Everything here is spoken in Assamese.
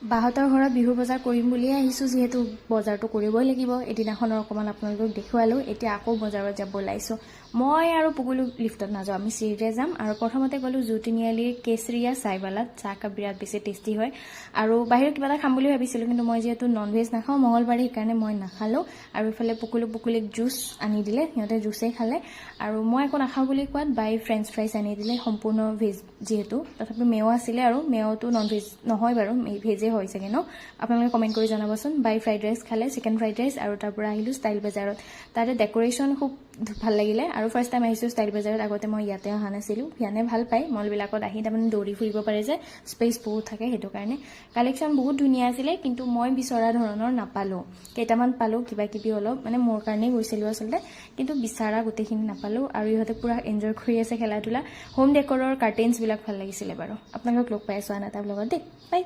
বাহঁতৰ ঘৰত বিহু বজাৰ কৰিম বুলিয়ে আহিছোঁ, যিহেতু বজাৰটো কৰিবই লাগিব। এদিনাখনৰ অকণমান আপোনালোকক দেখুৱালোঁ, এতিয়া আকৌ বজাৰত যাব ওলাইছোঁ। মই আৰু পুগুলো লিফ্টত নাযাওঁ, আমি চিৰিৰে যাম। আৰু প্ৰথমতে গ'লোঁ জু তিনিআলিৰ কেচৰিয়া চাইবালাত, চাহকাপ বিৰাট বেছি টেষ্টি হয়। আৰু বাহিৰত কিবা এটা খাম বুলি ভাবিছিলোঁ, কিন্তু মই যিহেতু নন ভেজ নাখাওঁ মঙলবাৰে, সেইকাৰণে মই নাখালোঁ। আৰু ইফালে পুকুলিক জুচ আনি দিলে, সিহঁতে জুচেই খালে। আৰু মই একো নাখাওঁ বুলি কোৱাত বাই ফ্ৰেঞ্চ ফ্ৰাইজ আনি দিলে, সম্পূৰ্ণ ভেজ যিহেতু। তথাপি মেও আছিলে, আৰু মেওটো নন ভেজ নহয় বাৰু, ভেজে হয় চাগে ন? আপোনালোকে কমেণ্ট কৰি জনাবচোন। বাই ফ্ৰাইড ৰাইচ খালে, চিকেন ফ্ৰাইড ৰাইচ। আৰু তাৰ পৰা আহিলোঁ ষ্টাইল বজাৰত, তাতে ডেক'ৰেশ্যন খুব ভাল লাগিলে। আৰু ফাৰ্ষ্ট টাইম আহিছোঁ ষ্টাইল বজাৰত, আগতে মই ইয়াতে অহা নাছিলোঁ। ভিয়ানে ভাল পায় মলবিলাকত আহি, তাৰমানে দৌৰি ফুৰিব পাৰে যে, স্পেচ বহুত থাকে, সেইটো কাৰণে। কালেকশ্যন বহুত ধুনীয়া আছিলে, কিন্তু মই বিচৰা ধৰণৰ নাপালোঁ। কেইটামান পালোঁ কিবা কিবি অলপ, মানে মোৰ কাৰণেই গৈছিলোঁ আচলতে, কিন্তু বিচৰা গোটেইখিনি নাপালোঁ। আৰু ইহঁতে পূৰা এনজয় কৰি আছে খেলা ধূলা। হোম ডেকৰৰ কাৰ্টেইনছবিলাক ভাল লাগিছিলে বাৰু। আপোনালোকক লগ পাই আছোঁ আন এটা ব্লগত দেই, বাই।